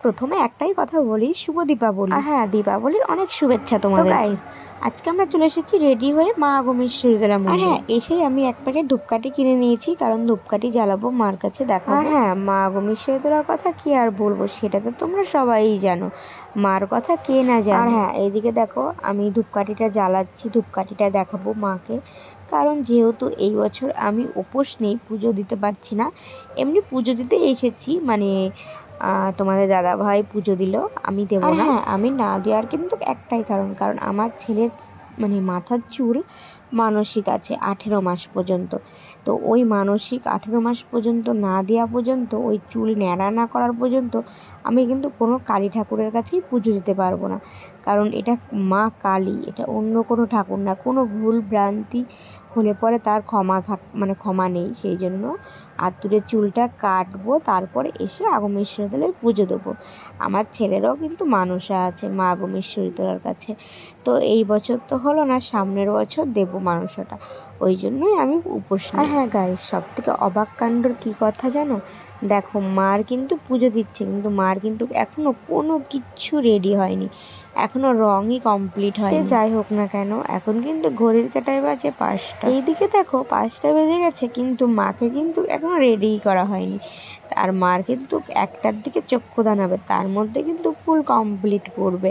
প্রথমে একটাই কথা বলি, শুভ দীপাবলি। আর হ্যাঁ, দীপাবলির অনেক শুভেচ্ছা তোমাদের। গাইস, আজকে আমরা চলে এসেছি রেডি হয়ে মা আগমেশ্বরীতলা মন্দির। আর হ্যাঁ, এসেই আমি এক প্যাকেট ধূপকাঠি কিনে নিয়েছি, কারণ ধূপকাঠি জ্বালাবো, মার কাছে দেখাবো। আর হ্যাঁ, মা আগমেশ্বরীতলার কথা কি আর বলবো, সেটা তো তোমরা সবাই জানো, মার কথা কে না জানে। আর হ্যাঁ, এইদিকে দেখো আমি ধূপকাঠিটা জ্বালাচ্ছি, ধূপকাঠিটা দেখাবো মাকে, কারণ যেহেতু এই বছর আমি উপোস নেই, পুজো দিতে পারছি না। এমনি পুজো দিতে এসেছি, মানে তোমাদের দাদা ভাই পুজো দিল, আমি দেবো না। হ্যাঁ, আমি না দেওয়ার কিন্তু একটাই কারণ আমার ছেলের মানে মাথার চুল মানসিক আছে 18 মাস পর্যন্ত। তো ওই মানসিক 18 মাস পর্যন্ত না দেওয়া পর্যন্ত, ওই চুল ন্যাড়া না করার পর্যন্ত আমি কিন্তু কোনো কালী ঠাকুরের কাছেই পুজো দিতে পারবো না। কারণ এটা মা কালী, এটা অন্য কোনো ঠাকুর না। কোনো ভুল ভ্রান্তি হলে পরে তার ক্ষমা নেই। সেই জন্য আতুরের চুলটা কাটবো, তারপরে এসে আগমেশ্বরীতলায় পুজো দেবো। আমার ছেলেরও কিন্তু মানসা আছে মা আগমেশ্বরীতলার কাছে। তো এই বছর তো হলো না, সামনের বছর দেবো মানসাটা, ওই জন্যই আমি উপোস। আর হ্যাঁ গাইস, সব থেকে অবাক কাণ্ডর কী কথা জানো, দেখো মার কিন্তু পুজো দিচ্ছে, কিন্তু মার কিন্তু এখনও কোনো কিচ্ছু রেডি হয়নি, এখনও রঙই কমপ্লিট হয়। সে যাই হোক না কেন, এখন কিন্তু ঘড়ির কাঁটায় বাজে 5টা। এইদিকে দেখো 5টা বেজে গেছে, কিন্তু মাকে কিন্তু এখনও রেডিই করা হয়নি। আর মার কিন্তু 1টার দিকে চক্ষু দানাবে, তার মধ্যে কিন্তু ফুল কমপ্লিট করবে।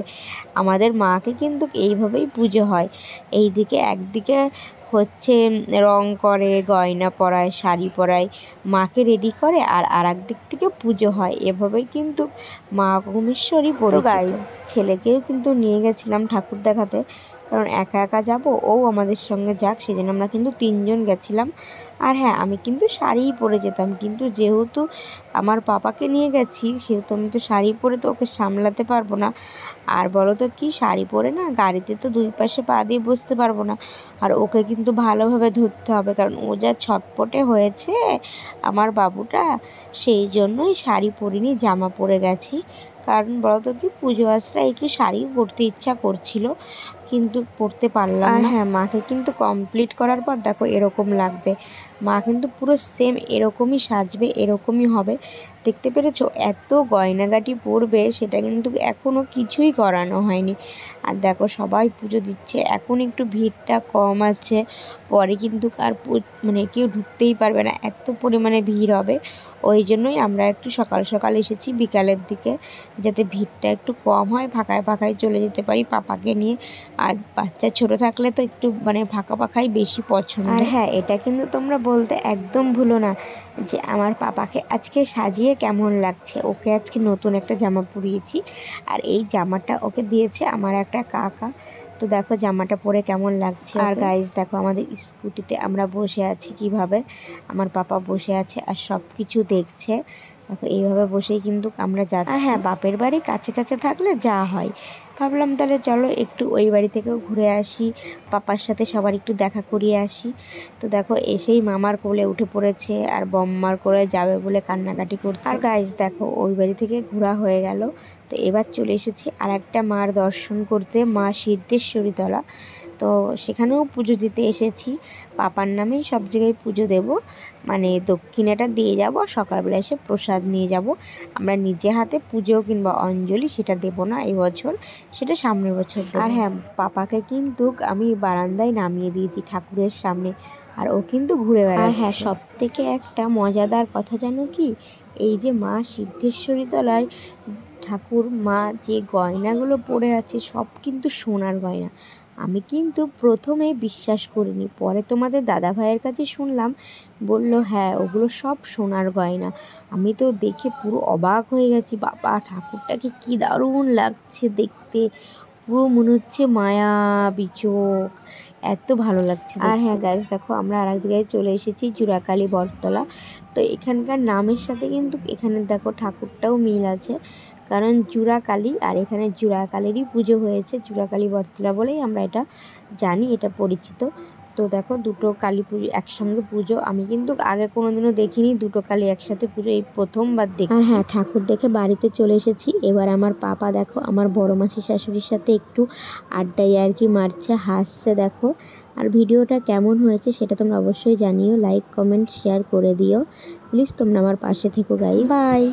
আমাদের মাকে কিন্তু এইভাবেই পুজো হয়। এইদিকে একদিকে হচ্ছে রং করে, গয়না পরায়, শাড়ি পরায়, মাকে রেডি করে, আর আরেক দিক থেকে পুজো হয়। এভাবেই কিন্তু মা আগমেশ্বরী পরিচিত। গাইস, ছেলেকেও কিন্তু নিয়ে গেছিলাম ঠাকুর দেখাতে, কারণ একা একা যাব, ও আমাদের সঙ্গে যাক, সেজন্য আমরা কিন্তু 3জন গেছিলাম। আর হ্যাঁ, আমি কিন্তু শাড়িই পরে যেতাম, কিন্তু যেহেতু আমার পাপাকে নিয়ে গেছি, সেহেতু আমি তো শাড়ি পরে তো ওকে সামলাতে পারবো না। আর বলো তো কি, শাড়ি পরে না গাড়িতে তো 2 পাশে পা দিয়ে বসতে পারবো না, আর ওকে কিন্তু ভালোভাবে ধরতে হবে, কারণ ও যা ছটপটে হয়েছে আমার বাবুটা, সেই জন্যই শাড়ি পরিনি, জামা পরে গেছি। কারণ বলো তো কি, পুজো আসরা একটু শাড়ি পরতে ইচ্ছা করছিল, কিন্তু পরতে পারলাম না। আর হ্যাঁ, মাকে কিন্তু কমপ্লিট করার পর দেখো এরকম লাগবে, মা কিন্তু পুরো সেম এরকমই সাজবে, এরকমই হবে। দেখতে পেরেছো, এত গয়নাগাটি পরবে, সেটা কিন্তু এখনও কিছুই করানো হয়নি। আর দেখো সবাই পুজো দিচ্ছে, এখন একটু ভিড়টা কম আছে, পরে কিন্তু আর মানে কেউ ঢুকতেই পারবে না, এত পরিমাণে ভিড় হবে। ওই জন্যই আমরা একটু সকাল সকাল এসেছি, বিকালের দিকে, যাতে ভিড়টা একটু কম হয়, ফাঁকায় ফাঁকায় চলে যেতে পারি পাপাকে নিয়ে। আর বাচ্চা ছোটো থাকলে তো একটু মানে ফাঁকা ফাঁকাই বেশি পছন্দ। আর হ্যাঁ, এটা কিন্তু তোমরা বলতে একদম ভুলো না যে আমার পাপাকে আজকে সাজিয়ে কেমন লাগছে। ওকে আজকে নতুন একটা জামা পরিয়েছি, আর এই জামাটা ওকে দিয়েছে আমার একটা কাকা। তো দেখো জামাটা পরে কেমন লাগছে। আর গাইজ দেখো, আমাদের স্কুটিতে আমরা বসে আছি কিভাবে, আমার পাপা বসে আছে আর সব কিছু দেখছে। দেখো এইভাবে বসেই কিন্তু আমরা যাচ্ছি। আর হ্যাঁ, বাপের বাড়ি কাছে কাছে থাকলে যা হয়, ভাবলাম তাহলে চলো একটু ওই বাড়ি থেকেও ঘুরে আসি, পাপার সাথে সবার একটু দেখা করিয়ে আসি। তো দেখো এসেই মামার কোলে উঠে পড়েছে, আর বম্মার কোলে যাবে বলে কান্নাকাটি করছে। আর গাইজ দেখো, ওই বাড়ি থেকে ঘোরা হয়ে গেল, তো এবার চলে এসেছি আর একটা মার দর্শন করতে, মা সিদ্ধেশ্বরীতলা। তো সেখানেও পুজো দিতে এসেছি, পাপার নামেই সব জায়গায় পুজো দেব, মানে দক্ষিণাটা দিয়ে যাব, সকালবেলা এসে প্রসাদ নিয়ে যাব। আমরা নিজে হাতে পুজো কিংবা অঞ্জলি সেটা দেব না এই বছর, সেটা সামনের বছর দেব। আর হ্যাঁ, পাপাকে কিন্তু আমি বারান্দায় নামিয়ে দিয়েছি ঠাকুরের সামনে, আর ও কিন্তু ঘুরে বেড়াচ্ছে। আর হ্যাঁ, সব থেকে একটা মজাদার কথা জানো কি, এই যে মা সিদ্ধেশ্বরীতলায় ঠাকুর, মা যে গয়নাগুলো পরে আছে সব কিন্তু সোনার গয়না। আমি কিন্তু প্রথমে বিশ্বাস করিনি, পরে তোমাদের দাদা ভাইয়ের কাছে শুনলাম, বলল হ্যাঁ ওগুলো সব সোনার গয়না। আমি তো দেখে পুরো অবাক হয়ে গেছি, বাবা ঠাকুরটাকে কি দারুণ লাগছে দেখতে, পুরো মনে হচ্ছে মায়াবী চোখ, এত ভালো লাগছে। আর হ্যাঁ গাইস দেখো, আমরা আর এক জায়গায় চলে এসেছি, জুরাকালী বটতলা। তো এখানকার নামের সাথে কিন্তু এখানে দেখো ঠাকুরটাও মিল আছে, কারণ জুরাকালী, আর এখানে জুরাকালীরই পুজো হয়েছে, জুরাকালী বটতলা বলেই আমরা এটা জানি, এটা পরিচিত। তো দেখো দুটো কালী পুজো একসঙ্গে পুজো, আমি কিন্তু আগে কোনোদিনও দেখিনি দুটো কালী একসাথে পুজো, এই প্রথমবার দেখি। আর হ্যাঁ, ঠাকুর দেখে বাড়িতে চলে এসেছি। এবার আমার পাপা দেখো আমার বড় মাসি শাশুড়ির সাথে একটু আড্ডায় আর কি মারছে, হাসছে দেখো। আর ভিডিওটা কেমন হয়েছে সেটা তোমরা অবশ্যই জানিও, লাইক কমেন্ট শেয়ার করে দিও প্লিজ, তোমরা আমার পাশে থেকো গাইস, বাই।